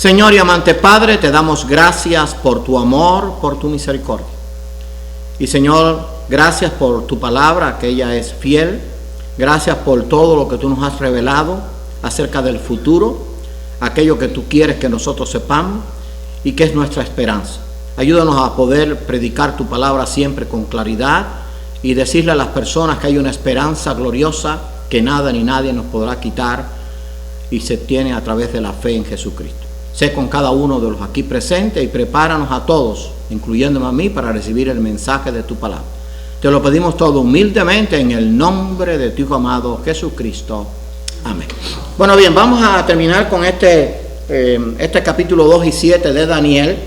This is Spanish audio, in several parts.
Señor y amante Padre, te damos gracias por tu amor, por tu misericordia. Y Señor, gracias por tu palabra, que ella es fiel. Gracias por todo lo que tú nos has revelado acerca del futuro, aquello que tú quieres que nosotros sepamos y que es nuestra esperanza. Ayúdanos a poder predicar tu palabra siempre con claridad y decirle a las personas que hay una esperanza gloriosa que nada ni nadie nos podrá quitar y se tiene a través de la fe en Jesucristo. Sé con cada uno de los aquí presentes y prepáranos a todos, incluyéndome a mí, para recibir el mensaje de tu palabra. Te lo pedimos todo humildemente en el nombre de tu Hijo amado Jesucristo. Amén. Bueno, bien, vamos a terminar con este capítulo 2 y 7 de Daniel,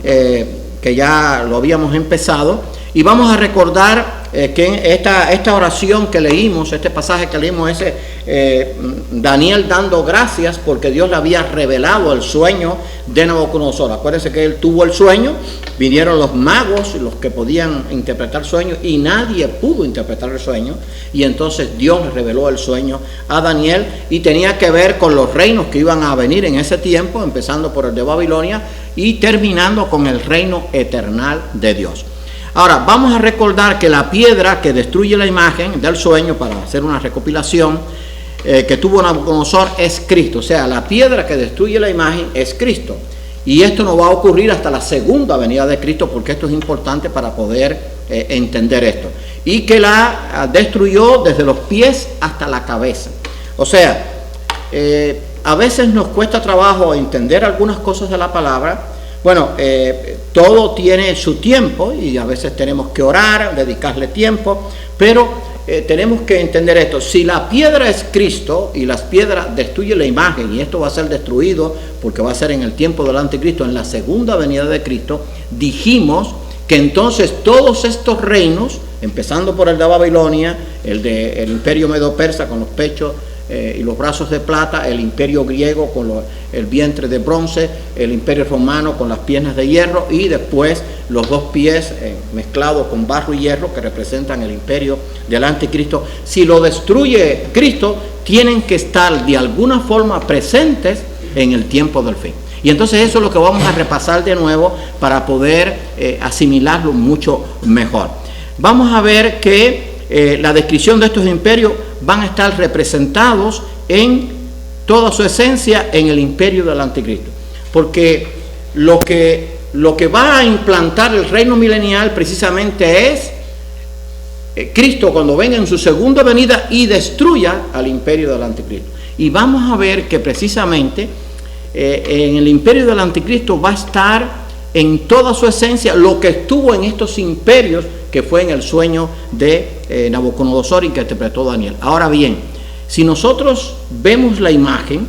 que ya lo habíamos empezado, y vamos a recordar que esta oración que leímos, este pasaje que leímos, Daniel dando gracias porque Dios le había revelado el sueño de Nabucodonosor. Acuérdense que él tuvo el sueño, vinieron los magos, los que podían interpretar sueños, y nadie pudo interpretar el sueño, y entonces Dios le reveló el sueño a Daniel, y tenía que ver con los reinos que iban a venir en ese tiempo, empezando por el de Babilonia y terminando con el reino eterno de Dios. Ahora, vamos a recordar que la piedra que destruye la imagen del sueño, para hacer una recopilación, que tuvo Nabucodonosor es Cristo. O sea, la piedra que destruye la imagen es Cristo. Y esto no va a ocurrir hasta la segunda venida de Cristo, porque esto es importante para poder entender esto. Y que la destruyó desde los pies hasta la cabeza. O sea, a veces nos cuesta trabajo entender algunas cosas de la palabra. Bueno, todo tiene su tiempo y a veces tenemos que orar, dedicarle tiempo, pero tenemos que entender esto. Si la piedra es Cristo y las piedras destruyen la imagen, y esto va a ser destruido porque va a ser en el tiempo del anticristo, en la segunda venida de Cristo, dijimos que entonces todos estos reinos, empezando por el de Babilonia, el imperio medo-persa con los pechos y los brazos de plata, el imperio griego con el vientre de bronce, el imperio romano con las piernas de hierro, y después los dos pies mezclados con barro y hierro, que representan el imperio del anticristo. Si lo destruye Cristo, tienen que estar de alguna forma presentes en el tiempo del fin. Y entonces eso es lo que vamos a repasar de nuevo para poder asimilarlo mucho mejor. Vamos a ver que la descripción de estos imperios van a estar representados en toda su esencia en el imperio del anticristo, porque lo que va a implantar el reino milenial precisamente es Cristo cuando venga en su segunda venida y destruya al imperio del anticristo. Y vamos a ver que precisamente en el imperio del anticristo va a estar en toda su esencia lo que estuvo en estos imperios, que fue en el sueño de Nabucodonosor y que interpretó Daniel. Ahora bien, si nosotros vemos la imagen,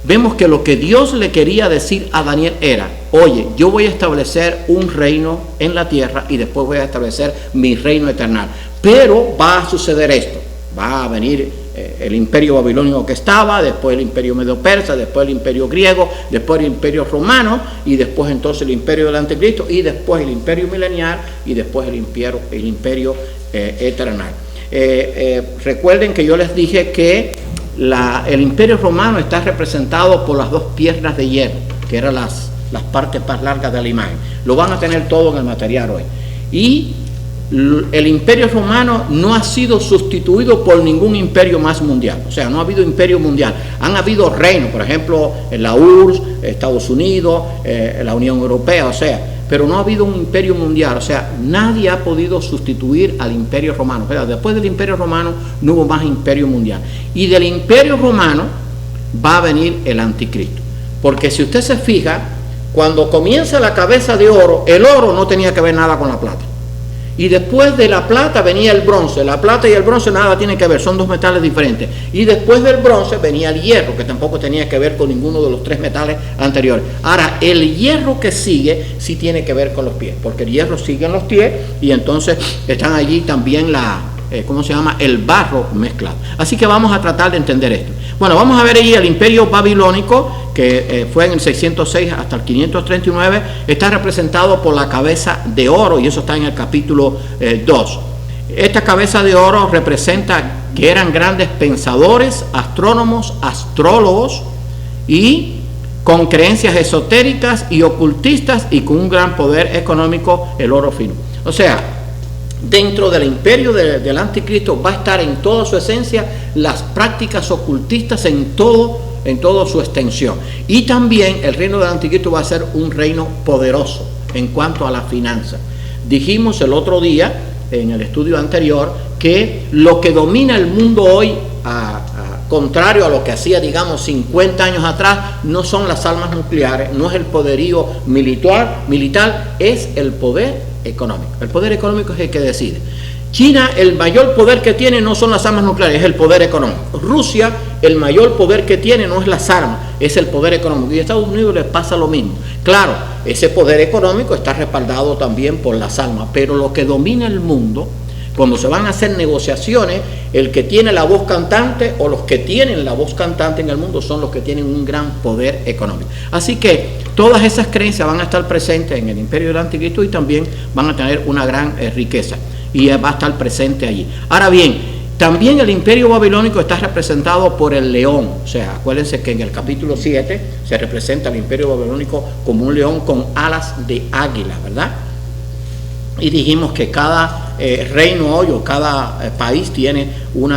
vemos que lo que Dios le quería decir a Daniel era: oye, yo voy a establecer un reino en la tierra y después voy a establecer mi reino eterno. Pero va a suceder esto: va a venir el imperio babilónico que estaba, después el imperio medo-persa, después el imperio griego, después el imperio romano, y después entonces el imperio del anticristo, y después el imperio milenial, y después el imperio eterno. Recuerden que yo les dije que el imperio romano está representado por las dos piernas de hierro, que eran las partes más largas de la imagen. Lo van a tener todo en el material hoy. Y el imperio romano no ha sido sustituido por ningún imperio más mundial. O sea, no ha habido imperio mundial. Han habido reinos, por ejemplo, la URSS, Estados Unidos, la Unión Europea, o sea, pero no ha habido un imperio mundial. O sea, nadie ha podido sustituir al imperio romano. Pero después del imperio romano no hubo más imperio mundial. Y del imperio romano va a venir el anticristo. Porque si usted se fija, cuando comienza la cabeza de oro, el oro no tenía que ver nada con la plata. Y después de la plata venía el bronce. La plata y el bronce nada tienen que ver, son dos metales diferentes. Y después del bronce venía el hierro, que tampoco tenía que ver con ninguno de los tres metales anteriores. Ahora, el hierro que sigue sí tiene que ver con los pies, porque el hierro sigue en los pies y entonces están allí también el barro mezclado. Así que vamos a tratar de entender esto. Bueno, vamos a ver allí el imperio babilónico, que fue en el 606 hasta el 539, está representado por la cabeza de oro, y eso está en el capítulo 2. Esta cabeza de oro representa que eran grandes pensadores, astrónomos, astrólogos, y con creencias esotéricas y ocultistas y con un gran poder económico, el oro fino. O sea, dentro del imperio del anticristo va a estar en toda su esencia las prácticas ocultistas en toda su extensión. Y también el reino del anticristo va a ser un reino poderoso en cuanto a la finanza. Dijimos el otro día, en el estudio anterior, que lo que domina el mundo hoy, contrario a lo que hacía, digamos, 50 años atrás, no son las armas nucleares, no es el poderío militar, es el poder económico. El poder económico es el que decide. China, el mayor poder que tiene no son las armas nucleares, es el poder económico. Rusia, el mayor poder que tiene no es las armas, es el poder económico. Y a Estados Unidos les pasa lo mismo. Claro, ese poder económico está respaldado también por las armas, pero lo que domina el mundo, cuando se van a hacer negociaciones, el que tiene la voz cantante o los que tienen la voz cantante en el mundo son los que tienen un gran poder económico. Así que todas esas creencias van a estar presentes en el imperio del anticristo y también van a tener una gran riqueza y va a estar presente allí. Ahora bien, también el imperio babilónico está representado por el león. O sea, acuérdense que en el capítulo 7 se representa el imperio babilónico como un león con alas de águila, ¿verdad? Y dijimos que cada reino hoy o cada país tiene un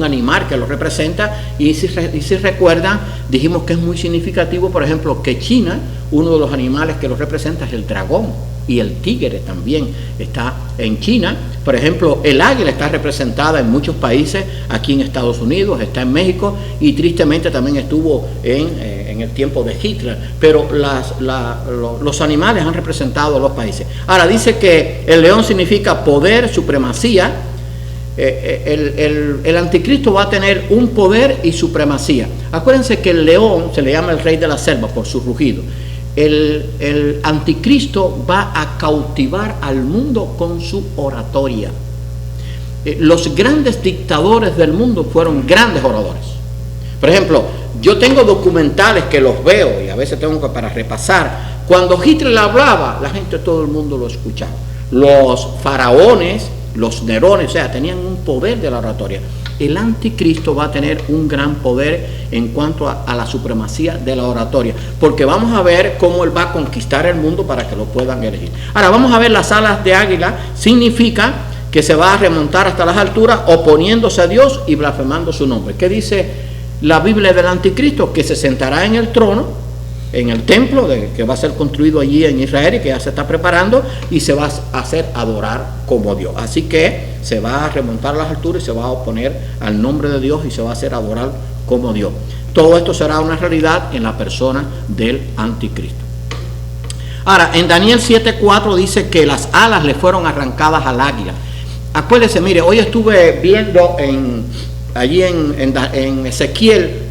animal que lo representa, y si recuerdan, dijimos que es muy significativo, por ejemplo, que China, uno de los animales que lo representa es el dragón, y el tigre también está en China. Por ejemplo, el águila está representada en muchos países, aquí en Estados Unidos, está en México, y tristemente también estuvo en el tiempo de Hitler, pero los animales han representado a los países. Ahora, dice que el león significa poder, supremacía. El anticristo va a tener un poder y supremacía. Acuérdense que el león se le llama el rey de la selva por su rugido. El anticristo va a cautivar al mundo con su oratoria. Los grandes dictadores del mundo fueron grandes oradores. Por ejemplo, yo tengo documentales que los veo y a veces tengo que para repasar. Cuando Hitler hablaba, la gente, todo el mundo lo escuchaba. Los faraones, los Nerones, o sea, tenían un poder de la oratoria. El anticristo va a tener un gran poder en cuanto a la supremacía de la oratoria, porque vamos a ver cómo él va a conquistar el mundo para que lo puedan elegir. Ahora vamos a ver las alas de águila. Significa que se va a remontar hasta las alturas oponiéndose a Dios y blasfemando su nombre. ¿Qué dice la Biblia del anticristo? Que se sentará en el trono, en el templo que va a ser construido allí en Israel y que ya se está preparando, y se va a hacer adorar como Dios. Así que se va a remontar a las alturas y se va a oponer al nombre de Dios y se va a hacer adorar como Dios. Todo esto será una realidad en la persona del anticristo. Ahora, en Daniel 7:4 dice que las alas le fueron arrancadas al águila. Acuérdense, mire, hoy estuve viendo allí en Ezequiel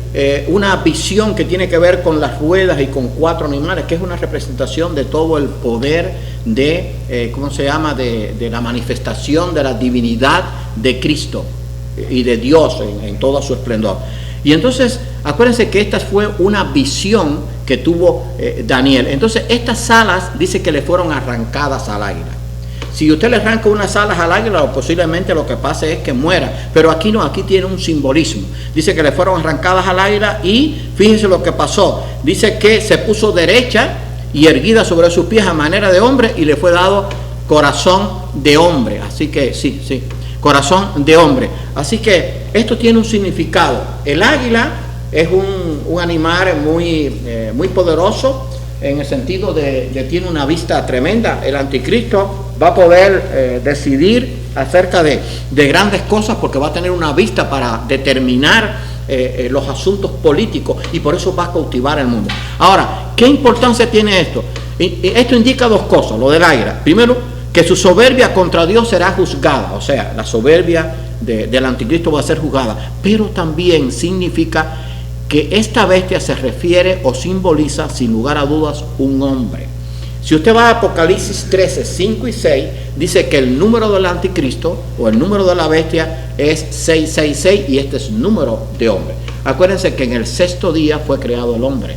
una visión que tiene que ver con las ruedas y con 4 animales, que es una representación de todo el poder de, ¿cómo se llama?, de la manifestación de la divinidad de Cristo y de Dios en todo su esplendor. Y entonces, acuérdense que esta fue una visión que tuvo Daniel. Entonces, estas alas dice que le fueron arrancadas al águila. Si usted le arranca unas alas al águila, posiblemente lo que pase es que muera. Pero aquí no, aquí tiene un simbolismo. Dice que le fueron arrancadas al águila y fíjense lo que pasó. Dice que se puso derecha y erguida sobre sus pies a manera de hombre y le fue dado corazón de hombre. Así que sí, corazón de hombre. Así que esto tiene un significado. El águila es un animal muy poderoso, en el sentido de que tiene una vista tremenda. El anticristo va a poder decidir acerca de grandes cosas, porque va a tener una vista para determinar los asuntos políticos, y por eso va a cautivar el mundo. Ahora, ¿qué importancia tiene esto? Esto indica 2 cosas, lo del águila. Primero, que su soberbia contra Dios será juzgada, o sea, la soberbia del anticristo va a ser juzgada, pero también significa que esta bestia se refiere o simboliza, sin lugar a dudas, un hombre. Si usted va a Apocalipsis 13, 5 y 6, dice que el número del anticristo o el número de la bestia es 666, y este es número de hombre. Acuérdense que en el 6º día fue creado el hombre.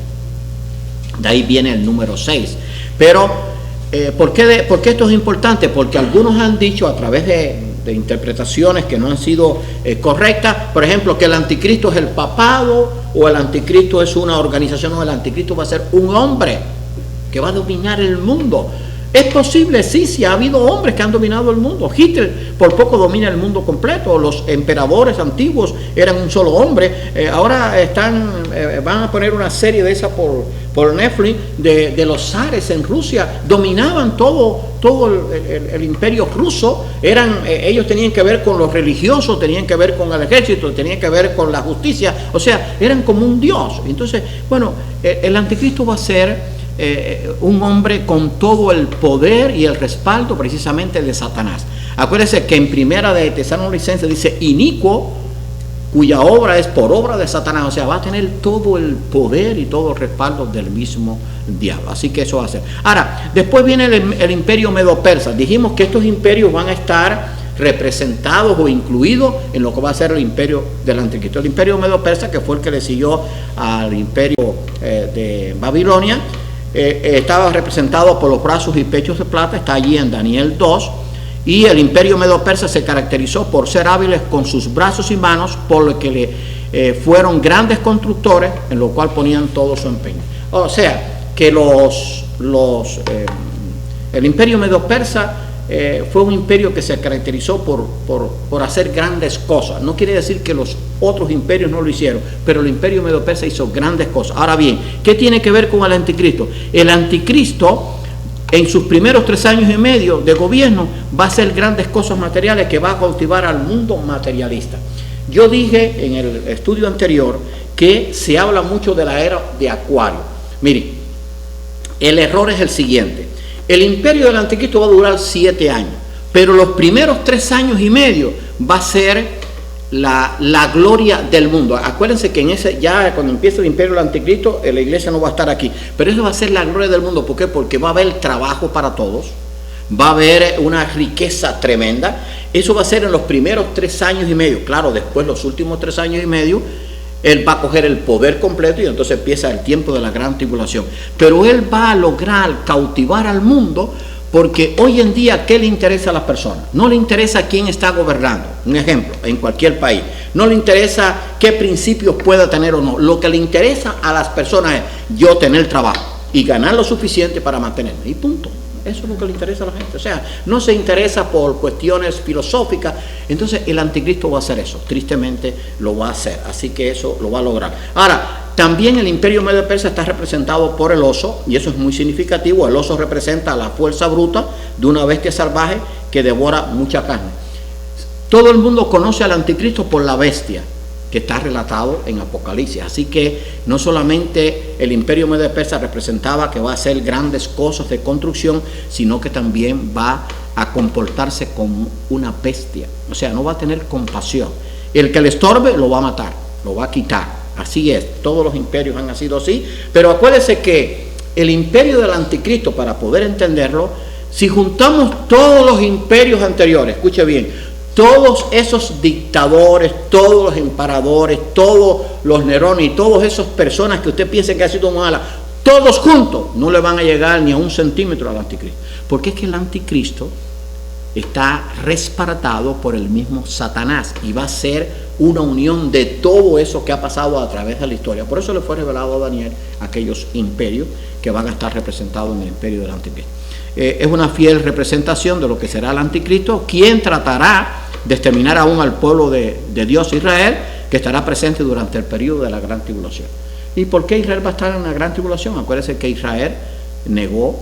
De ahí viene el número 6. Pero, ¿por qué esto es importante? Porque algunos han dicho a través de interpretaciones que no han sido correctas. Por ejemplo, que el anticristo es el papado, o el anticristo es una organización. No, el anticristo va a ser un hombre que va a dominar el mundo. Es posible, sí, ha habido hombres que han dominado el mundo. Hitler por poco domina el mundo completo. Los emperadores antiguos eran un solo hombre. Ahora van a poner una serie de esa por Netflix de los zares en Rusia. Dominaban todo el imperio ruso. Ellos tenían que ver con los religiosos, tenían que ver con el ejército, tenían que ver con la justicia. O sea, eran como un dios. Entonces, bueno, el anticristo va a ser un hombre con todo el poder y el respaldo precisamente de Satanás. Acuérdense que en primera de Tesalonicenses dice inicuo, cuya obra es por obra de Satanás. O sea, va a tener todo el poder y todo el respaldo del mismo diablo. Así que eso va a ser. Ahora, después viene el imperio medo-persa. Dijimos que estos imperios van a estar representados o incluidos en lo que va a ser el imperio del anticristo. El imperio medo-persa, que fue el que le siguió al imperio de Babilonia, estaba representado por los brazos y pechos de plata. Está allí en Daniel 2. Y el imperio medo-persa se caracterizó por ser hábiles con sus brazos y manos, por lo que fueron grandes constructores, en lo cual ponían todo su empeño. O sea, que el imperio medo-persa fue un imperio que se caracterizó por hacer grandes cosas. No quiere decir que los otros imperios no lo hicieron, pero el imperio medo-persa hizo grandes cosas. Ahora bien, ¿qué tiene que ver con el anticristo? El anticristo, en sus primeros 3 años y medio de gobierno, va a hacer grandes cosas materiales que va a cautivar al mundo materialista. Yo dije en el estudio anterior que se habla mucho de la era de Acuario. Miren, el error es el siguiente. El imperio del anticristo va a durar 7 años, pero los primeros 3 años y medio va a ser la gloria del mundo. Acuérdense que ya cuando empieza el imperio del anticristo, la iglesia no va a estar aquí, pero eso va a ser la gloria del mundo. ¿Por qué? Porque va a haber trabajo para todos, va a haber una riqueza tremenda. Eso va a ser en los primeros 3 años y medio. Claro, después los últimos 3 años y medio él va a coger el poder completo y entonces empieza el tiempo de la gran tribulación. Pero él va a lograr cautivar al mundo, porque hoy en día, ¿qué le interesa a las personas? No le interesa quién está gobernando. Un ejemplo, en cualquier país. No le interesa qué principios pueda tener o no. Lo que le interesa a las personas es yo tener trabajo y ganar lo suficiente para mantenerme. Y punto. Eso es lo que le interesa a la gente. O sea, no se interesa por cuestiones filosóficas. Entonces el anticristo va a hacer eso. Tristemente lo va a hacer. Así que eso lo va a lograr. Ahora, también el imperio medo-persa está representado por el oso, y eso es muy significativo. El oso representa la fuerza bruta de una bestia salvaje que devora mucha carne. Todo el mundo conoce al anticristo por la bestia, que está relatado en Apocalipsis. Así que no solamente el imperio medo-persa representaba que va a hacer grandes cosas de construcción, sino que también va a comportarse como una bestia. O sea, no va a tener compasión. El que le estorbe lo va a matar, lo va a quitar. Así es, todos los imperios han sido así. Pero acuérdense que el imperio del anticristo, para poder entenderlo, si juntamos todos los imperios anteriores, escuche bien, todos esos dictadores, todos los emperadores, todos los Nerones y todas esas personas que usted piensa que han sido malas, todos juntos no le van a llegar ni a 1 centímetro al anticristo. Porque es que el anticristo está respaldado por el mismo Satanás y va a ser una unión de todo eso que ha pasado a través de la historia. Por eso le fue revelado a Daniel aquellos imperios que van a estar representados en el imperio del anticristo. Es una fiel representación de lo que será el anticristo, quien tratará de exterminar aún al pueblo de Dios Israel, que estará presente durante el periodo de la gran tribulación. ¿Y por qué Israel va a estar en la gran tribulación? Acuérdense que Israel negó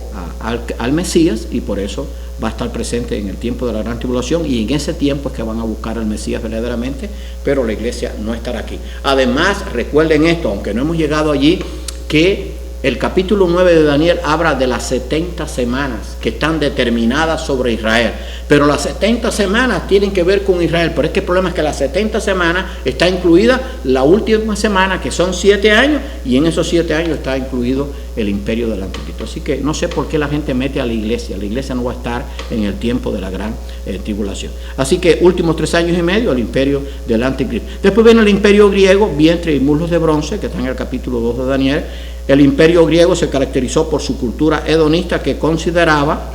al Mesías, y por eso va a estar presente en el tiempo de la gran tribulación, y en ese tiempo es que van a buscar al Mesías verdaderamente, pero la iglesia no estará aquí. Además, recuerden esto, aunque no hemos llegado allí, que el capítulo 9 de Daniel habla de las 70 semanas que están determinadas sobre Israel. Pero las 70 semanas tienen que ver con Israel. Pero es que el problema es que las 70 semanas está incluida la última semana, que son 7 años, y en esos 7 años está incluido el imperio del anticristo. Así que no sé por qué la gente mete a la iglesia. La iglesia no va a estar en el tiempo de la gran tribulación. Así que últimos 3 años y medio el imperio del anticristo. Después viene el imperio griego, vientre y muslos de bronce, que está en el capítulo 2 de Daniel. El imperio griego se caracterizó por su cultura hedonista, que consideraba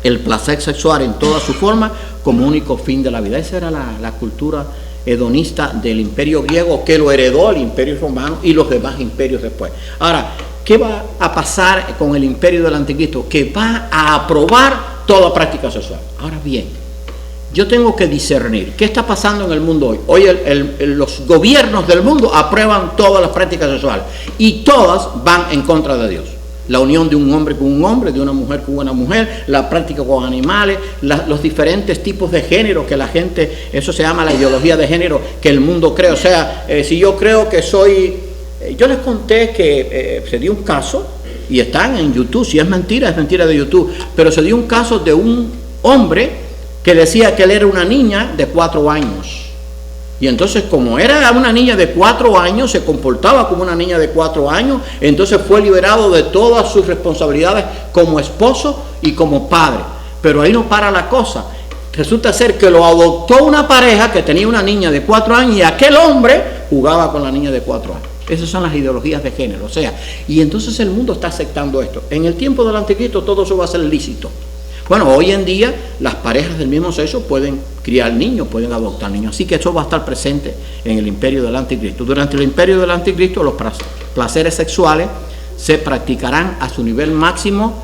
el placer sexual en toda su forma como único fin de la vida. Esa era la cultura hedonista del imperio griego, que lo heredó el imperio romano y los demás imperios después. Ahora, ¿qué va a pasar con el imperio del anticristo? Que va a aprobar toda práctica sexual. Ahora bien, yo tengo que discernir qué está pasando en el mundo hoy. Hoy los gobiernos del mundo aprueban todas las prácticas sexuales y todas van en contra de Dios. La unión de un hombre con un hombre, de una mujer con una mujer, la práctica con animales, los diferentes tipos de género que la gente, eso se llama la ideología de género que el mundo cree. O sea, si yo creo que soy, yo les conté que se dio un caso, y están en YouTube, si es mentira de YouTube, pero se dio un caso de un hombre que decía que él era una niña de 4 años. Y entonces, como era una niña de 4 años, se comportaba como una niña de 4 años, entonces fue liberado de todas sus responsabilidades como esposo y como padre. Pero ahí no para la cosa. Resulta ser que lo adoptó una pareja que tenía una niña de 4 años y aquel hombre jugaba con la niña de 4 años. Esas son las ideologías de género. O sea, y entonces el mundo está aceptando esto. En el tiempo del anticristo todo eso va a ser lícito. Bueno, hoy en día las parejas del mismo sexo pueden criar niños, pueden adoptar niños. Así que eso va a estar presente en el imperio del anticristo. Durante el imperio del anticristo los placeres sexuales se practicarán a su nivel máximo,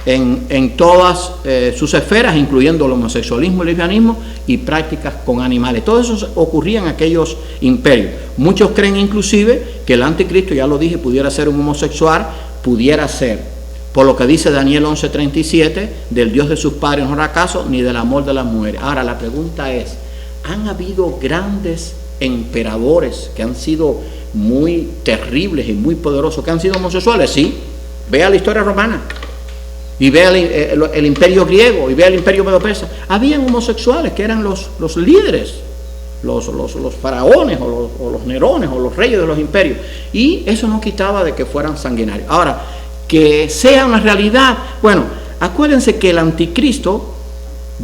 en todas sus esferas, incluyendo el homosexualismo, el lesbianismo y prácticas con animales. Todo eso ocurría en aquellos imperios. Muchos creen inclusive que el anticristo, ya lo dije, pudiera ser un homosexual, pudiera ser, por lo que dice Daniel 11:37, del Dios de sus padres no hará caso, ni del amor de las mujeres. Ahora la pregunta es, ¿han habido grandes emperadores que han sido muy terribles y muy poderosos, que han sido homosexuales? Sí, vea la historia romana, y vea el imperio griego, y vea el imperio medo-persa. Habían homosexuales que eran los líderes, los faraones o los nerones o los reyes de los imperios, y eso no quitaba de que fueran sanguinarios. Ahora, que sea una realidad, bueno, acuérdense que el anticristo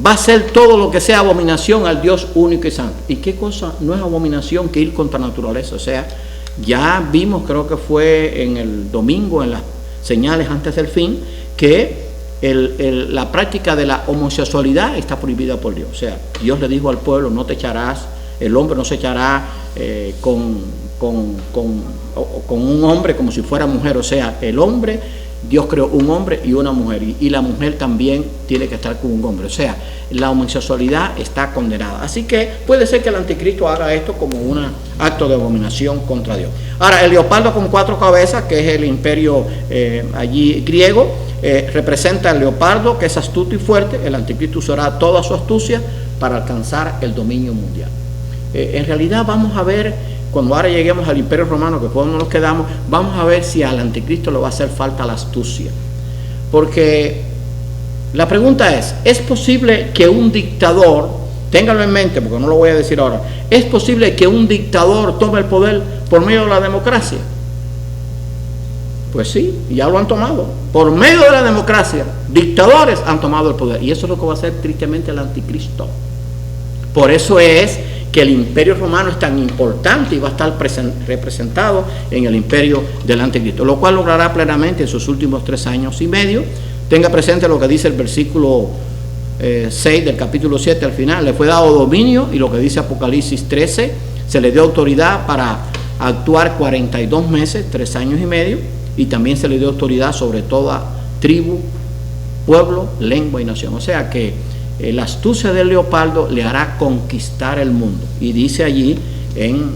va a hacer todo lo que sea abominación al Dios único y santo. ¿Y qué cosa no es abominación que ir contra la naturaleza? O sea, ya vimos, creo que fue en el domingo, en las señales antes del fin, que la práctica de la homosexualidad está prohibida por Dios. O sea, Dios le dijo al pueblo, no te echarás, el hombre no se echará con un hombre como si fuera mujer. O sea, el hombre, Dios creó un hombre y una mujer, y la mujer también tiene que estar con un hombre. O sea, la homosexualidad está condenada. Así que puede ser que el anticristo haga esto como un acto de abominación contra Dios. Ahora, el leopardo con 4 cabezas, que es el imperio allí griego, representa al leopardo, que es astuto y fuerte. El anticristo usará toda su astucia para alcanzar el dominio mundial. En realidad vamos a ver, cuando ahora lleguemos al imperio romano, que fue donde nos quedamos, vamos a ver si al anticristo le va a hacer falta la astucia. Porque la pregunta es posible que un dictador, ténganlo en mente porque no lo voy a decir ahora, es posible que un dictador tome el poder por medio de la democracia? Pues sí, ya lo han tomado. Por medio de la democracia, dictadores han tomado el poder. Y eso es lo que va a hacer tristemente el anticristo. Por eso es que el imperio romano es tan importante y va a estar representado en el imperio del anticristo, lo cual logrará plenamente en sus últimos 3 años y medio. Tenga presente lo que dice el versículo 6 del capítulo 7 al final. Le fue dado dominio, y lo que dice Apocalipsis 13, se le dio autoridad para actuar 42 meses, 3 años y medio, y también se le dio autoridad sobre toda tribu, pueblo, lengua y nación. O sea que la astucia del leopardo le hará conquistar el mundo. Y dice allí en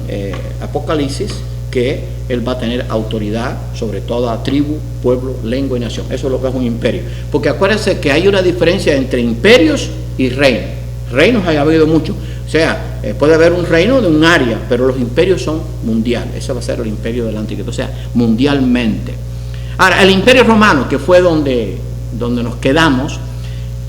Apocalipsis que él va a tener autoridad sobre toda tribu, pueblo, lengua y nación. Eso es lo que es un imperio. Porque acuérdense que hay una diferencia entre imperios y reinos. Reinos hay habido muchos. O sea, puede haber un reino de un área, pero los imperios son mundiales. Ese va a ser el imperio del anticristo, o sea, mundialmente. Ahora, el imperio romano, que fue donde nos quedamos,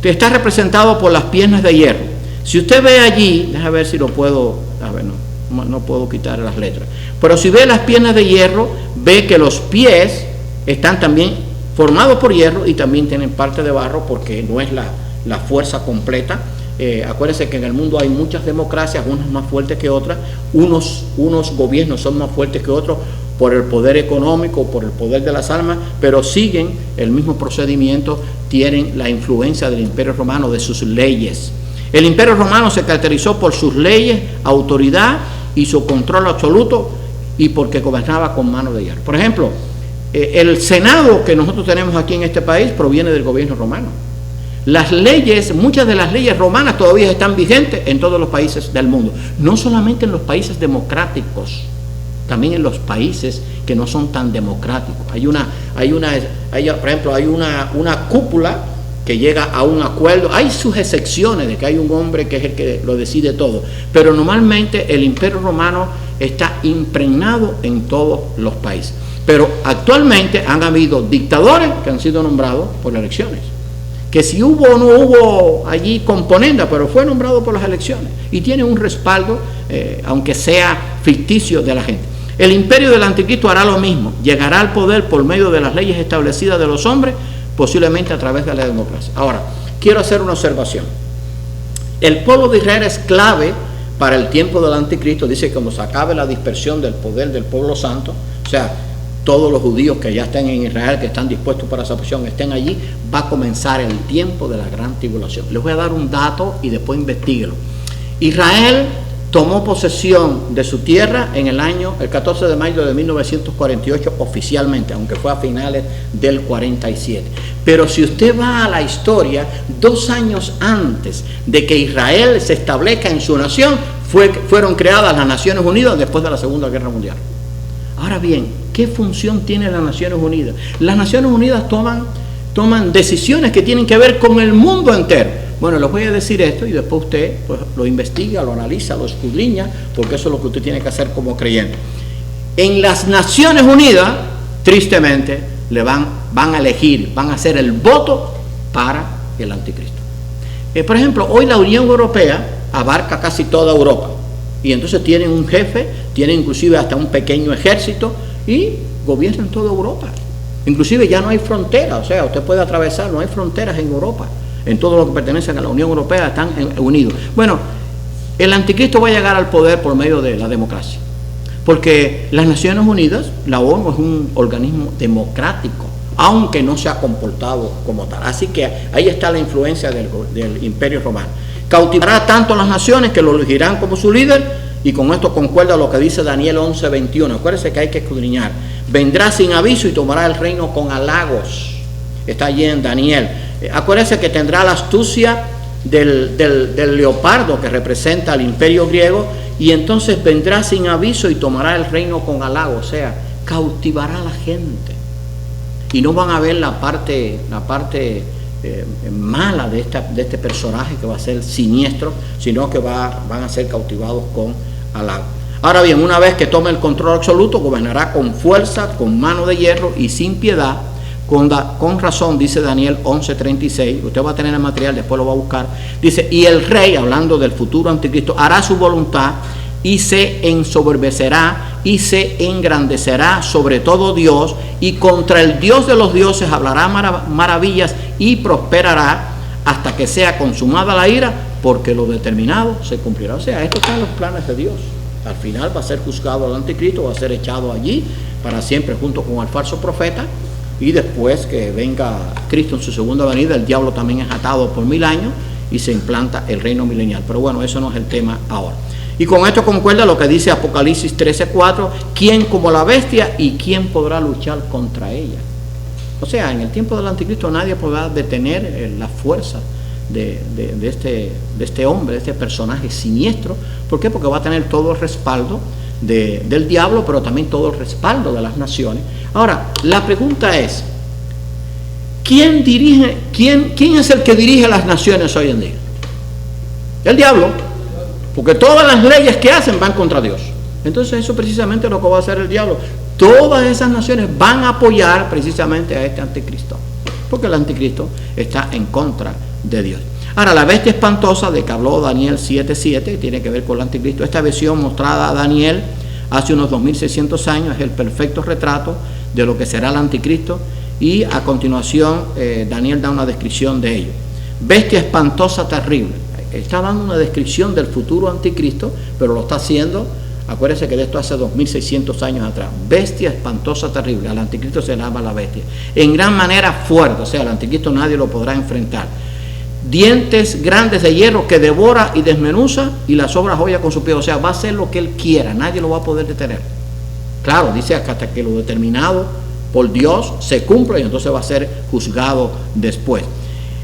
está representado por las piernas de hierro. Si usted ve allí, déjame ver si lo puedo, a ver, no puedo quitar las letras, pero si ve las piernas de hierro, ve que los pies están también formados por hierro y también tienen parte de barro, porque no es la fuerza completa. Acuérdense que en el mundo hay muchas democracias, unas más fuertes que otras, unos gobiernos son más fuertes que otros, por el poder económico, por el poder de las armas, pero siguen el mismo procedimiento, tienen la influencia del Imperio Romano, de sus leyes. El Imperio Romano se caracterizó por sus leyes, autoridad y su control absoluto, y porque gobernaba con mano de hierro. Por ejemplo, el Senado que nosotros tenemos aquí en este país proviene del gobierno romano. Las leyes, muchas de las leyes romanas todavía están vigentes en todos los países del mundo, no solamente en los países democráticos, también en los países que no son tan democráticos. Por ejemplo, hay una cúpula que llega a un acuerdo. Hay sus excepciones de que hay un hombre que es el que lo decide todo, pero normalmente el Imperio Romano está impregnado en todos los países. Pero actualmente han habido dictadores que han sido nombrados por elecciones, que si hubo o no hubo allí componenda, pero fue nombrado por las elecciones y tiene un respaldo, aunque sea ficticio, de la gente. El imperio del anticristo hará lo mismo, llegará al poder por medio de las leyes establecidas de los hombres, posiblemente a través de la democracia. Ahora, quiero hacer una observación. El pueblo de Israel es clave para el tiempo del anticristo. Dice que cuando se acabe la dispersión del poder del pueblo santo, o sea, todos los judíos que ya estén en Israel, que están dispuestos para esa opción, estén allí, va a comenzar el tiempo de la gran tribulación. Les voy a dar un dato y después investíguelo. Israel tomó posesión de su tierra en el 14 de mayo de 1948 oficialmente, aunque fue a finales del 47. Pero si usted va a la historia, 2 años antes de que Israel se establezca en su nación, fueron creadas las Naciones Unidas después de la Segunda Guerra Mundial. Ahora bien, ¿qué función tiene las Naciones Unidas? Las Naciones Unidas toman decisiones que tienen que ver con el mundo entero. Bueno, les voy a decir esto y después usted pues, lo investiga, lo analiza, lo escudriña, porque eso es lo que usted tiene que hacer como creyente. En las Naciones Unidas, tristemente, van a elegir, van a hacer el voto para el anticristo. Por ejemplo, hoy la Unión Europea abarca casi toda Europa. Y entonces tienen un jefe, tienen inclusive hasta un pequeño ejército y gobiernan toda Europa. Inclusive ya no hay fronteras, o sea, usted puede atravesar, no hay fronteras en Europa. En todo lo que pertenece a la Unión Europea están unidos. Bueno, el anticristo va a llegar al poder por medio de la democracia. Porque las Naciones Unidas, la ONU es un organismo democrático, aunque no se ha comportado como tal. Así que ahí está la influencia del Imperio Romano. Cautivará tanto a las naciones que lo elegirán como su líder, y con esto concuerda lo que dice Daniel 11:21. Acuérdense que hay que escudriñar. Vendrá sin aviso y tomará el reino con halagos. Está allí en Daniel. Acuérdense que tendrá la astucia del leopardo, que representa al imperio griego, y entonces vendrá sin aviso y tomará el reino con halagos, o sea, cautivará a la gente. Y no van a ver la parte mala de este personaje que va a ser siniestro, sino que van a ser cautivados con halago. Ahora bien, una vez que tome el control absoluto, gobernará con fuerza, con mano de hierro y sin piedad, con razón, dice Daniel 11:36. Usted va a tener el material, después lo va a buscar. Dice, y el rey, hablando del futuro anticristo, hará su voluntad y se ensoberbecerá y se engrandecerá sobre todo Dios, y contra el Dios de los dioses hablará maravillas y prosperará hasta que sea consumada la ira, porque lo determinado se cumplirá. O sea, esto está en los planes de Dios. Al final va a ser juzgado el anticristo, va a ser echado allí para siempre junto con el falso profeta, y después que venga Cristo en su segunda venida, el diablo también es atado por 1000 años y se implanta el reino milenial. Pero bueno, eso no es el tema ahora. Y con esto concuerda lo que dice Apocalipsis 13:4, ¿quién como la bestia y quién podrá luchar contra ella? O sea, en el tiempo del anticristo nadie podrá detener la fuerza de este hombre, de este personaje siniestro. ¿Por qué? Porque va a tener todo el respaldo del diablo, pero también todo el respaldo de las naciones. Ahora, la pregunta es, ¿quién es el que dirige las naciones hoy en día? El diablo, porque todas las leyes que hacen van contra Dios. Entonces eso precisamente es lo que va a hacer el diablo. Todas esas naciones van a apoyar precisamente a este anticristo, porque el anticristo está en contra de Dios. Ahora, la bestia espantosa de que habló Daniel 7:7 tiene que ver con el anticristo. Esta visión mostrada a Daniel hace unos 2600 años es el perfecto retrato de lo que será el anticristo, y a continuación Daniel da una descripción de ello. Bestia espantosa, terrible. Está dando una descripción del futuro anticristo, pero lo está haciendo Acuérdense que de esto hace 2600 años atrás. Bestia espantosa, terrible. Al anticristo se llama la bestia. En gran manera fuerte, o sea, al anticristo nadie lo podrá enfrentar. Dientes grandes de hierro que devora y desmenuza y las obras joya con su pie. O sea, va a hacer lo que él quiera, nadie lo va a poder detener. Claro, dice hasta que lo determinado por Dios se cumpla, y entonces va a ser juzgado después.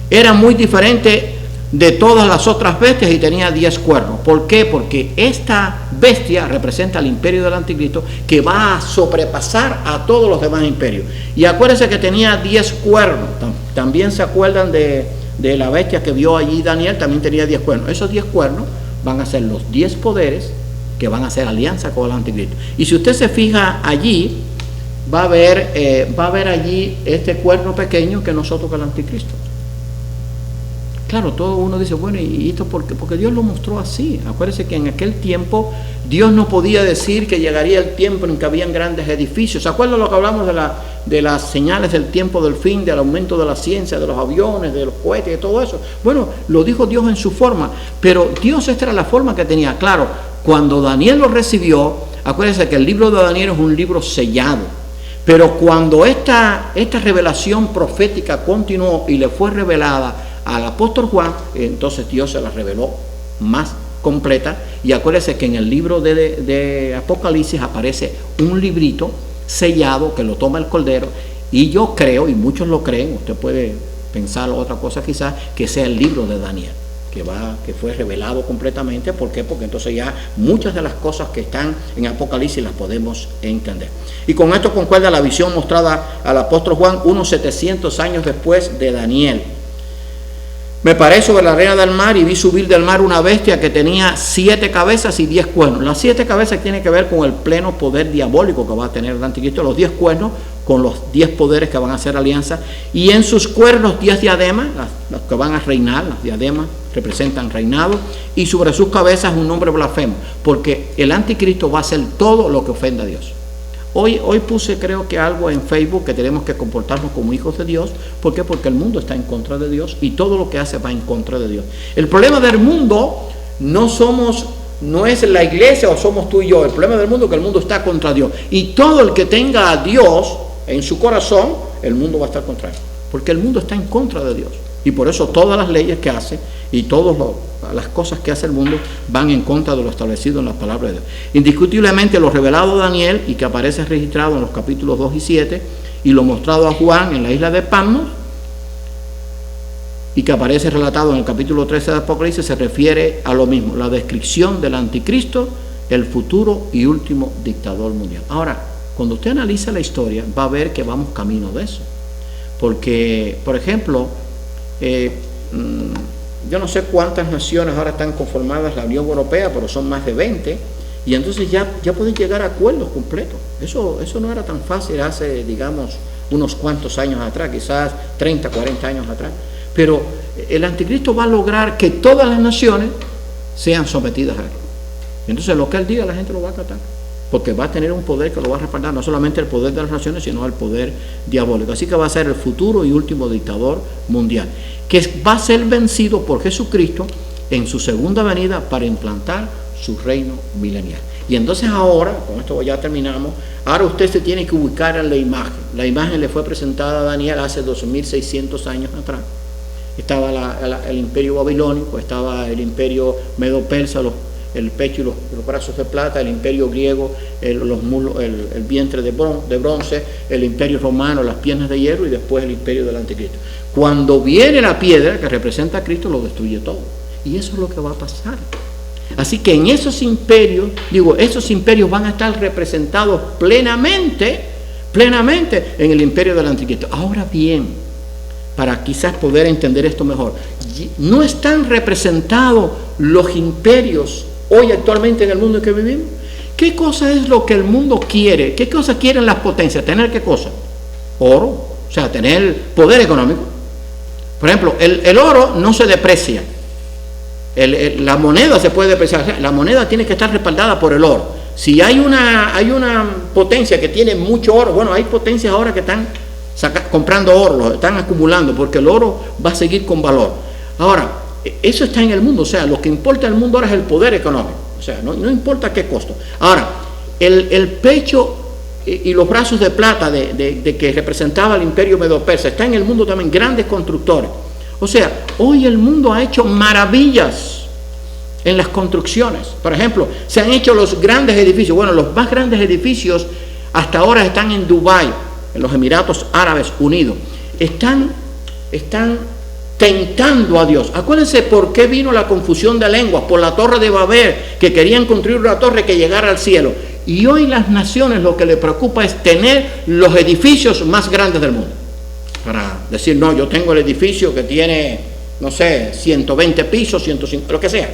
Era muy diferente de todas las otras bestias y tenía 10 cuernos. ¿Por qué? Porque esta bestia representa al imperio del anticristo, que va a sobrepasar a todos los demás imperios. Y acuérdense que tenía 10 cuernos. También se acuerdan de la bestia que vio allí Daniel, también tenía 10 cuernos. Esos 10 cuernos van a ser los 10 poderes que van a hacer alianza con el anticristo. Y si usted se fija allí, va a ver allí este cuerno pequeño que no es otro que el anticristo. Claro, todo uno dice, bueno, ¿y esto por qué? Porque Dios lo mostró así. Acuérdense que en aquel tiempo Dios no podía decir que llegaría el tiempo en que habían grandes edificios. ¿Se acuerdan lo que hablamos de las señales del tiempo del fin, del aumento de la ciencia, de los aviones, de los cohetes, de todo eso? Bueno, lo dijo Dios en su forma, pero Dios esta era la forma que tenía. Claro, cuando Daniel lo recibió, acuérdense que el libro de Daniel es un libro sellado, pero cuando esta revelación profética continuó y le fue revelada al apóstol Juan, entonces Dios se la reveló más completa. Y acuérdense que en el libro de Apocalipsis aparece un librito sellado que lo toma el Cordero, y yo creo, y muchos lo creen, usted puede pensar otra cosa quizás, que sea el libro de Daniel, que fue revelado completamente. ¿Por qué? Porque entonces ya muchas de las cosas que están en Apocalipsis las podemos entender. Y con esto concuerda la visión mostrada al apóstol Juan unos 700 años después de Daniel. Me paré sobre la arena del mar y vi subir del mar una bestia que tenía 7 cabezas y 10 cuernos. Las 7 cabezas tienen que ver con el pleno poder diabólico que va a tener el anticristo. Los 10 cuernos con los 10 poderes que van a hacer alianza. Y en sus cuernos 10 diademas, las que van a reinar. Las diademas representan reinado. Y sobre sus cabezas un nombre blasfemo. Porque el anticristo va a hacer todo lo que ofenda a Dios. Hoy puse, creo que algo en Facebook, que tenemos que comportarnos como hijos de Dios. ¿Por qué? Porque el mundo está en contra de Dios y todo lo que hace va en contra de Dios. El problema del mundo no es la iglesia o somos tú y yo. El problema del mundo es que el mundo está contra Dios. Y todo el que tenga a Dios en su corazón, el mundo va a estar contra él. Porque el mundo está en contra de Dios. Y por eso todas las leyes que hace y todas las cosas que hace el mundo van en contra de lo establecido en la palabra de Dios. Indiscutiblemente lo revelado a Daniel y que aparece registrado en los capítulos 2 y 7 y lo mostrado a Juan en la isla de Patmos y que aparece relatado en el capítulo 13 de Apocalipsis se refiere a lo mismo, la descripción del anticristo, el futuro y último dictador mundial. Ahora, cuando usted analiza la historia va a ver que vamos camino de eso. Porque, por ejemplo, yo no sé cuántas naciones ahora están conformadas la Unión Europea, pero son más de 20, y entonces ya pueden llegar a acuerdos completos. Eso no era tan fácil hace, digamos, unos cuantos años atrás, quizás 30, 40 años atrás. Pero el anticristo va a lograr que todas las naciones sean sometidas a él. Entonces lo que él diga la gente lo va a acatar, porque va a tener un poder que lo va a respaldar, no solamente el poder de las naciones, sino el poder diabólico. Así que va a ser el futuro y último dictador mundial, que va a ser vencido por Jesucristo en su segunda venida para implantar su reino milenial. Y entonces ahora, con esto ya terminamos, ahora usted se tiene que ubicar en la imagen. La imagen le fue presentada a Daniel hace 2600 años atrás. Estaba el imperio babilónico, estaba el imperio medo-persa, el pecho y los brazos de plata, el imperio griego, el vientre de bronce, el imperio romano, las piernas de hierro y después el imperio del anticristo. Cuando viene la piedra que representa a Cristo, lo destruye todo. Y eso es lo que va a pasar. Así que en esos imperios van a estar representados plenamente en el imperio del anticristo. Ahora bien, para quizás poder entender esto mejor, no están representados los imperios hoy actualmente en el mundo en que vivimos. ¿Qué cosa es lo que el mundo quiere? ¿Qué cosa quieren las potencias? ¿Tener qué cosa? Oro, o sea, tener poder económico. Por ejemplo, el oro no se deprecia. La moneda se puede depreciar. O sea, la moneda tiene que estar respaldada por el oro. Si hay una potencia que tiene mucho oro, bueno, hay potencias ahora que están comprando oro, lo están acumulando, porque el oro va a seguir con valor. Ahora, eso está en el mundo, o sea, lo que importa en el mundo ahora es el poder económico. O sea, no importa qué costo. Ahora, el pecho y los brazos de plata de que representaba el imperio medo-persa, está en el mundo también grandes constructores. O sea, hoy el mundo ha hecho maravillas en las construcciones. Por ejemplo, se han hecho los grandes edificios. Bueno, los más grandes edificios hasta ahora están en Dubái, en los Emiratos Árabes Unidos. Están tentando a Dios. Acuérdense por qué vino la confusión de lenguas, por la torre de Babel, que querían construir una torre que llegara al cielo. Y hoy las naciones lo que les preocupa es tener los edificios más grandes del mundo. Para decir, no, yo tengo el edificio que tiene, no sé, 120 pisos, 150, lo que sea.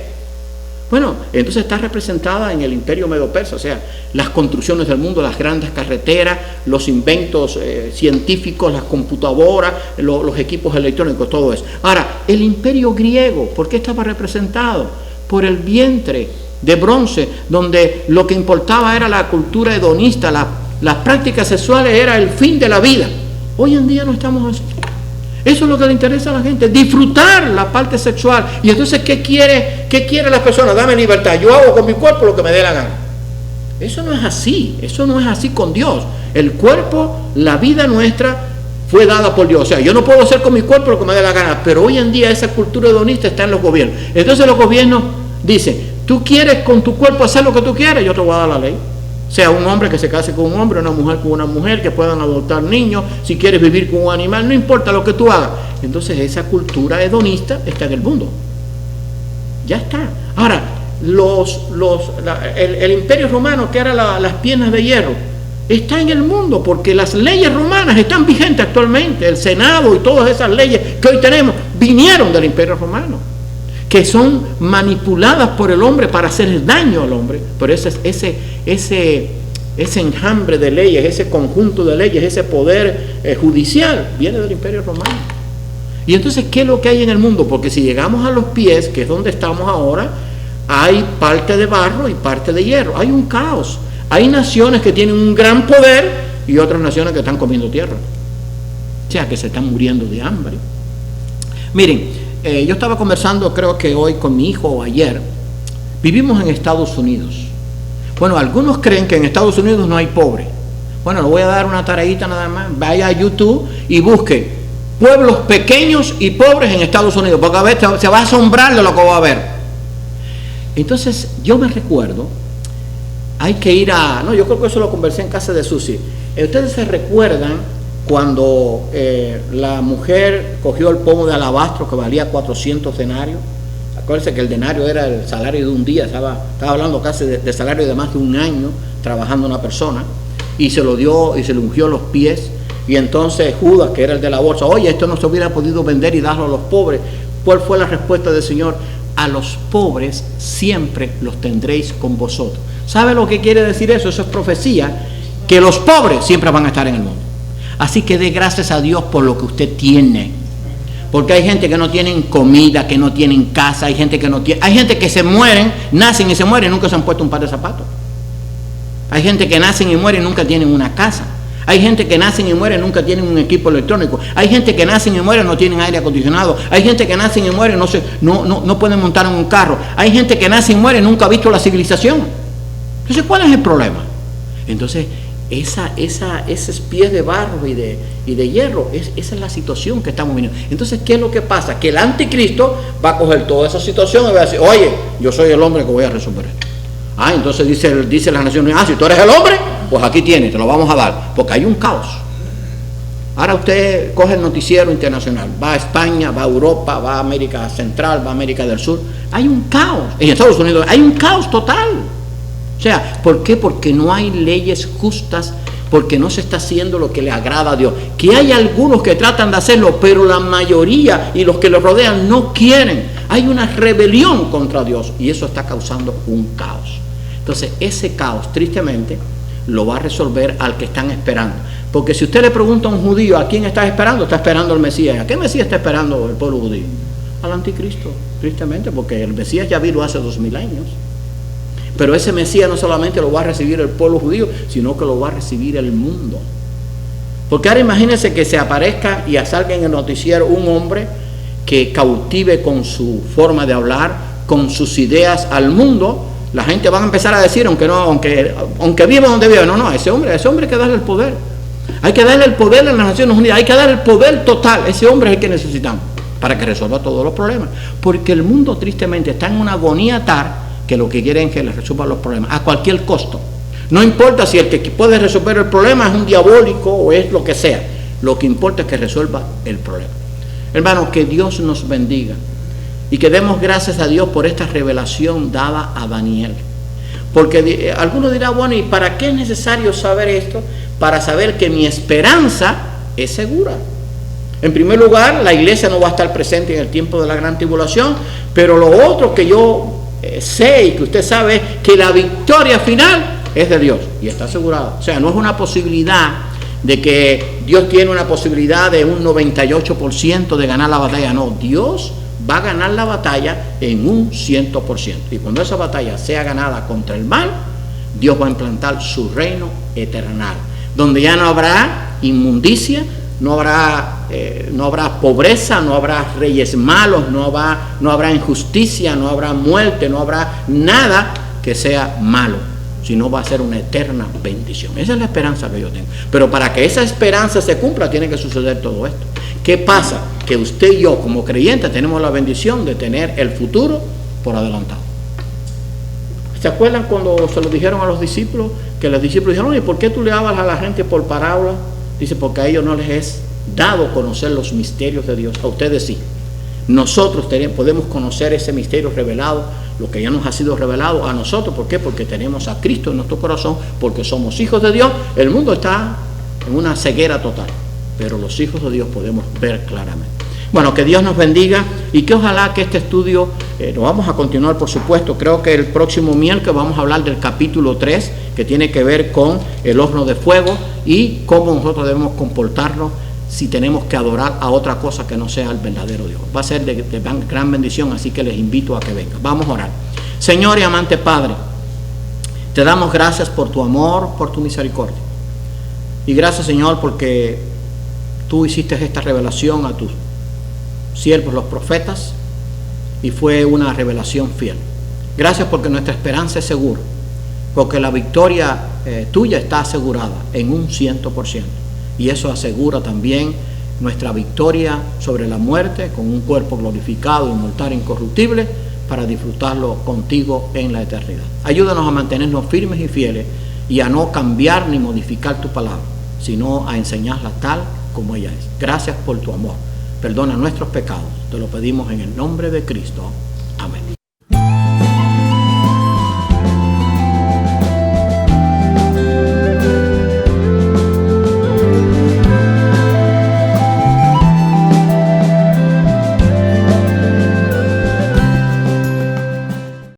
Bueno, entonces está representada en el imperio medo-persa, o sea, las construcciones del mundo, las grandes carreteras, los inventos científicos, las computadoras, los equipos electrónicos, todo eso. Ahora, el imperio griego, ¿por qué estaba representado? Por el vientre de bronce, donde lo que importaba era la cultura hedonista, las prácticas sexuales era el fin de la vida. Hoy en día no estamos así. Eso es lo que le interesa a la gente, disfrutar la parte sexual. Y entonces, ¿qué quiere la persona? Dame libertad, yo hago con mi cuerpo lo que me dé la gana. Eso no es así con Dios. El cuerpo, la vida nuestra fue dada por Dios. O sea, yo no puedo hacer con mi cuerpo lo que me dé la gana, pero hoy en día esa cultura hedonista está en los gobiernos. Entonces los gobiernos dicen, tú quieres con tu cuerpo hacer lo que tú quieres, yo te voy a dar la ley. Sea un hombre que se case con un hombre, una mujer con una mujer, que puedan adoptar niños, si quieres vivir con un animal, no importa lo que tú hagas. Entonces esa cultura hedonista está en el mundo. Ya está. Ahora, el imperio romano, que era las piernas de hierro, está en el mundo porque las leyes romanas están vigentes actualmente. El Senado y todas esas leyes que hoy tenemos vinieron del imperio romano, que son manipuladas por el hombre para hacer daño al hombre. Pero ese enjambre de leyes, ese conjunto de leyes, ese poder judicial viene del imperio romano. Y entonces, ¿qué es lo que hay en el mundo? Porque si llegamos a los pies, que es donde estamos ahora, hay parte de barro y parte de hierro. Hay un caos. Hay naciones que tienen un gran poder y otras naciones que están comiendo tierra. O sea, que se están muriendo de hambre. Miren, yo estaba conversando, creo que hoy, con mi hijo o ayer. Vivimos en Estados Unidos. Bueno, algunos creen que en Estados Unidos no hay pobres. Bueno, le voy a dar una tareita nada más. Vaya a YouTube y busque pueblos pequeños y pobres en Estados Unidos, porque a ver, se va a asombrar de lo que va a ver. Entonces, yo me recuerdo, hay que ir yo creo que eso lo conversé en casa de Susi. Ustedes se recuerdan cuando la mujer cogió el pomo de alabastro que valía 400 denarios. Acuérdense que el denario era el salario de un día, estaba hablando casi de salario de más de un año trabajando una persona, y se lo dio y se le ungió los pies. Y entonces Judas, que era el de la bolsa, oye, esto no se hubiera podido vender y darlo a los pobres. ¿Cuál fue la respuesta del Señor? A los pobres siempre los tendréis con vosotros. ¿Sabe lo que quiere decir eso? Eso es profecía, que los pobres siempre van a estar en el mundo. Así que dé gracias a Dios por lo que usted tiene. Porque hay gente que no tienen comida, que no tienen casa, hay gente que se mueren, nacen y se mueren y nunca se han puesto un par de zapatos. Hay gente que nacen y mueren y nunca tienen una casa. Hay gente que nacen y mueren y nunca tienen un equipo electrónico. Hay gente que nacen y mueren y no tienen aire acondicionado. Hay gente que nacen y mueren y no pueden montar en un carro. Hay gente que nace y muere y nunca ha visto la civilización. Entonces, ¿cuál es el problema? Entonces, esos pies de barro y de hierro, esa es la situación que estamos viviendo. Entonces, ¿qué es lo que pasa? Que el anticristo va a coger toda esa situación y va a decir, oye, yo soy el hombre que voy a resolver esto. Entonces dice las naciones, si tú eres el hombre, pues aquí tienes, te lo vamos a dar, porque hay un caos. Ahora usted coge el noticiero internacional, va a España, va a Europa, va a América Central, va a América del Sur, hay un caos. En Estados Unidos hay un caos total. O sea, ¿por qué? Porque no hay leyes justas, porque no se está haciendo lo que le agrada a Dios. Que hay algunos que tratan de hacerlo, pero la mayoría y los que lo rodean no quieren. Hay una rebelión contra Dios y eso está causando un caos. Entonces, ese caos, tristemente, lo va a resolver al que están esperando. Porque si usted le pregunta a un judío, ¿a quién estás esperando? Está esperando al Mesías. ¿A qué Mesías está esperando el pueblo judío? Al anticristo, tristemente, porque el Mesías ya vino hace 2000 años. Pero ese Mesías no solamente lo va a recibir el pueblo judío, sino que lo va a recibir el mundo. Porque ahora imagínense que se aparezca y salga en el noticiero un hombre que cautive con su forma de hablar, con sus ideas al mundo, la gente va a empezar a decir, aunque viva donde viva, no, ese hombre hay que darle el poder. Hay que darle el poder en las Naciones Unidas, hay que darle el poder total. Ese hombre es el que necesitamos para que resuelva todos los problemas. Porque el mundo tristemente está en una agonía tal que lo que quieren es que le resuelvan los problemas a cualquier costo. No importa si el que puede resolver el problema es un diabólico o es lo que sea. Lo que importa es que resuelva el problema. Hermanos, que Dios nos bendiga y que demos gracias a Dios por esta revelación dada a Daniel. Porque algunos dirán, bueno, ¿y para qué es necesario saber esto? Para saber que mi esperanza es segura. En primer lugar, la iglesia no va a estar presente en el tiempo de la gran tribulación, pero lo otro que yo sé y que usted sabe es que la victoria final es de Dios y está asegurada. O sea, no es una posibilidad de que Dios tiene una posibilidad de un 98% de ganar la batalla. No, Dios va a ganar la batalla en un 100%. Y cuando esa batalla sea ganada contra el mal, Dios va a implantar su reino eterno, donde ya no habrá inmundicia, no habrá pobreza, no habrá reyes malos, no habrá injusticia, no habrá muerte, no habrá nada que sea malo, sino va a ser una eterna bendición. Esa es la esperanza que yo tengo. Pero para que esa esperanza se cumpla, tiene que suceder todo esto. ¿Qué pasa? Que usted y yo, como creyentes, tenemos la bendición de tener el futuro por adelantado. ¿Se acuerdan cuando se lo dijeron a los discípulos? Que los discípulos dijeron, oye, ¿por qué tú le hablas a la gente por parábola? Dice, porque a ellos no les es dado conocer los misterios de Dios. A ustedes sí. Nosotros podemos conocer ese misterio revelado, lo que ya nos ha sido revelado a nosotros. ¿Por qué? Porque tenemos a Cristo en nuestro corazón, porque somos hijos de Dios. El mundo está en una ceguera total, pero los hijos de Dios podemos ver claramente. Bueno, que Dios nos bendiga y que ojalá que este estudio lo vamos a continuar, por supuesto. Creo que el próximo miércoles vamos a hablar del capítulo 3, que tiene que ver con el horno de fuego y cómo nosotros debemos comportarnos si tenemos que adorar a otra cosa que no sea el verdadero Dios. Va a ser de gran bendición, así que les invito a que vengan. Vamos a orar. Señor y amante Padre, te damos gracias por tu amor, por tu misericordia. Y gracias, Señor, porque tú hiciste esta revelación a tus siervos los profetas y fue una revelación fiel. Gracias porque nuestra esperanza es segura, porque la victoria tuya está asegurada en un 100%, y eso asegura también nuestra victoria sobre la muerte con un cuerpo glorificado, inmortal, incorruptible, para disfrutarlo contigo en la eternidad. Ayúdanos a mantenernos firmes y fieles y a no cambiar ni modificar tu palabra, sino a enseñarla tal como ella es. Gracias por tu amor. Perdona nuestros pecados. Te lo pedimos en el nombre de Cristo. Amén.